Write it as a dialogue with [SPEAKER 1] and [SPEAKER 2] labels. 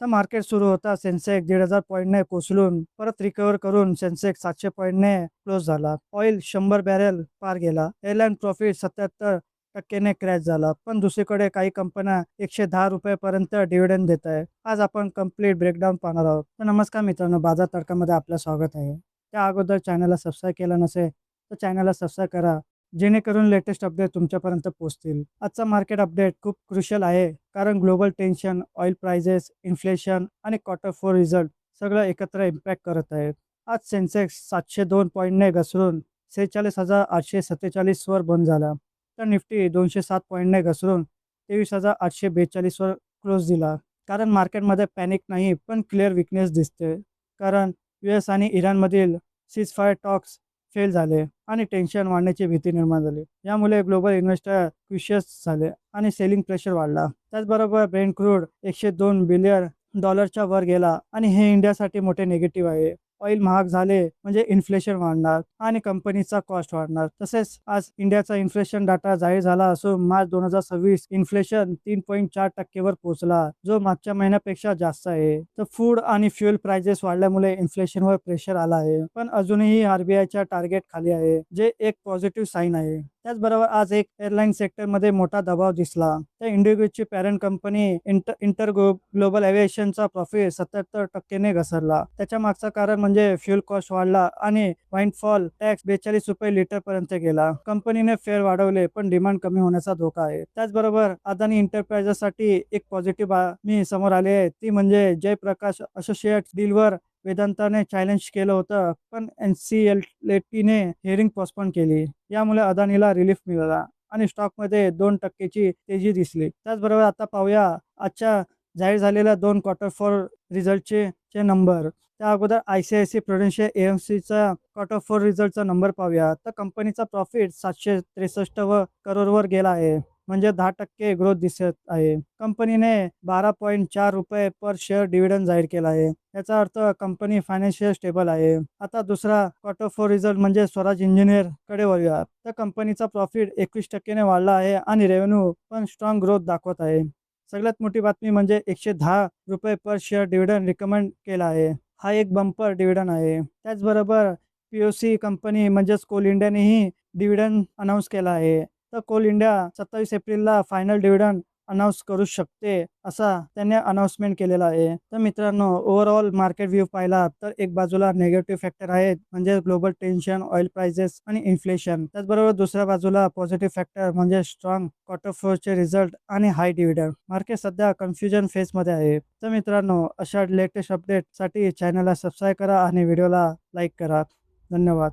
[SPEAKER 1] तर मार्केट सुरू होता सेन्सेक्स 1,500 पॉईंटने कोसळून परत रिकव्हर करून सेन्सेक्स 700 पॉईंटने क्लोज झाला. ऑइल 100 बॅरेल पार गेला. एअरलाईन प्रॉफिट 77% क्रॅश झाला. पण दुसरीकडे काही कंपन्या ₹110 पर्यंत डिव्हिडंड देत आहे. आज आपण कंप्लीट ब्रेकडाऊन पाहणार आहोत. तर नमस्कार मित्रांनो, बाजार तडकामध्ये आपलं स्वागत आहे. त्या अगोदर चॅनलला सबस्क्राईब केलं नसेल तर चॅनलला सबस्क्राईब करा, जेणेकरून लेटेस्ट अपडेट तुमच्यापर्यंत पोहोचतील. आजचा मार्केट अपडेट खूप क्रुशियल आहे, कारण global tension, oil prices, inflation आणि Q4 रिझल्ट सगळं एकत्र इम्पॅक्ट करत आहे. आज सेन्सेक्स 702 पॉईंटने घसरून 46,847 वर बंद झाला. तर निफ्टी 207 पॉईंटने घसरून 23,842 वर क्लोज दिला. कारण मार्केटमध्ये पॅनिक नाही, पण क्लिअर विकनेस दिसते. कारण US आणि इराणमधील सीजफायर टॉक्स फेल झाले आणि टेन्शन वाढण्याची भीती निर्माण झाली. यामुळे ग्लोबल इन्व्हेस्टर क्युशियस झाले आणि सेलिंग प्रेशर वाढला. त्याचबरोबर ब्रेंट क्रूड $102 बिलियन डॉलरच्या वर गेला आणि हे इंडियासाठी मोठे निगेटिव्ह आहे. ऑइल महाग झाले म्हणजे इन्फ्लेशन वाढणार आणि कंपनीचा कॉस्ट वाढणार. तसेच आज इंडियाचा इन्फ्लेशन डाटा जाहीर झाला असून मार्च 2026 इन्फ्लेशन 3.4% वर पोहोचला, जो मागच्या महिन्यापेक्षा जास्त आहे. तर फूड आणि फ्युएल प्राइसेस वाढल्यामुळे इन्फ्लेशनवर प्रेशर आला आहे, पण अजूनही RBIच्या टार्गेट खाली आहे, जे एक पॉझिटिव्ह साईन आहे. त्याचबरोबर आज एक एअरलाईन सेक्टरमध्ये मोठा दबाव दिसला. त्या इंडिगोची पॅरेंट कंपनी इंटर ग्लोबल एव्हिएशनचा प्रॉफिट 77% घसरला. त्याच्या मागचं कारण म्हणजे फ्युल कॉस्ट वाढला आणि वाईनफॉल टॅक्स ₹42 लिटर पर्यंत गेला. कंपनीने फेअर वाढवले, पण डिमांड कमी होण्याचा धोका आहे. त्याचबरोबर अदानी एंटरप्राइजेससाठी एक पॉझिटिव्ह बातमी समोर आली आहे, ती म्हणजे जयप्रकाश असोसिएट्स डीलवर वेदांताने चॅलेंज केलं होतं, पण NCLATने हिअरिंग पोस्टपोन केली. यामुळे अदानीला रिलीफ मिळाला आणि स्टॉकमध्ये 2% ची तेजी दिसली. त्याचबरोबर आता पाहूया आजच्या जाहीर झालेल्या 2 Q4 रिझल्टचे नंबर. त्या अगोदर ICICI प्रुडेन्शियल AMCचा Q4 रिझल्टचा नंबर पाहूया. तर कंपनीचा प्रॉफिट 763 करोडवर गेला आहे, म्हणजे 10% ग्रोथ दिसत आहे. कंपनीने ₹12.4 पर शेअर डिव्हिडंड जाहीर केला आहे. याचा अर्थ कंपनी फायनान्शियल स्टेबल आहे. आता दुसरा Q4 रिझल्ट म्हणजे स्वराज इंजिनियर कडे वळूया. तर कंपनीचा प्रॉफिट 21% ने वाढला आहे आणि रेव्हेन्यू पण स्ट्रॉंग ग्रोथ दाखवत आहे. सगळ्यात मोठी बातमी म्हणजे ₹110 पर शेअर डिव्हिडंड रिकमेंड केला आहे. हा एक बंपर डिव्हिडंड आहे. त्याचबरोबर POC कंपनी म्हणजेच कोल इंडियानेही डिव्हिडंड अनाऊन्स केला आहे. तर कोल इंडिया 27 एप्रिलला फायनल डिव्हिडंड अनाऊन्स करू शकते, असा त्यांनी अनाउन्समेंट केलेला आहे. तर मित्रांनो, ओव्हरऑल मार्केट व्ह्यू पाहिला तर एक बाजूला निगेटिव्ह फॅक्टर आहेत, म्हणजे ग्लोबल टेन्शन, ऑइल प्राइसेस आणि इन्फ्लेशन. त्याचबरोबर दुसऱ्या बाजूला पॉझिटिव्ह फॅक्टर म्हणजे स्ट्रॉंग Q4चे रिझल्ट आणि हाय डिव्हिडंड. मार्केट सध्या कन्फ्युजन फेजमध्ये आहे. तर मित्रांनो, अशा लेटेस्ट अपडेटसाठी चॅनलला सबस्क्राईब करा आणि व्हिडिओला लाईक करा. धन्यवाद.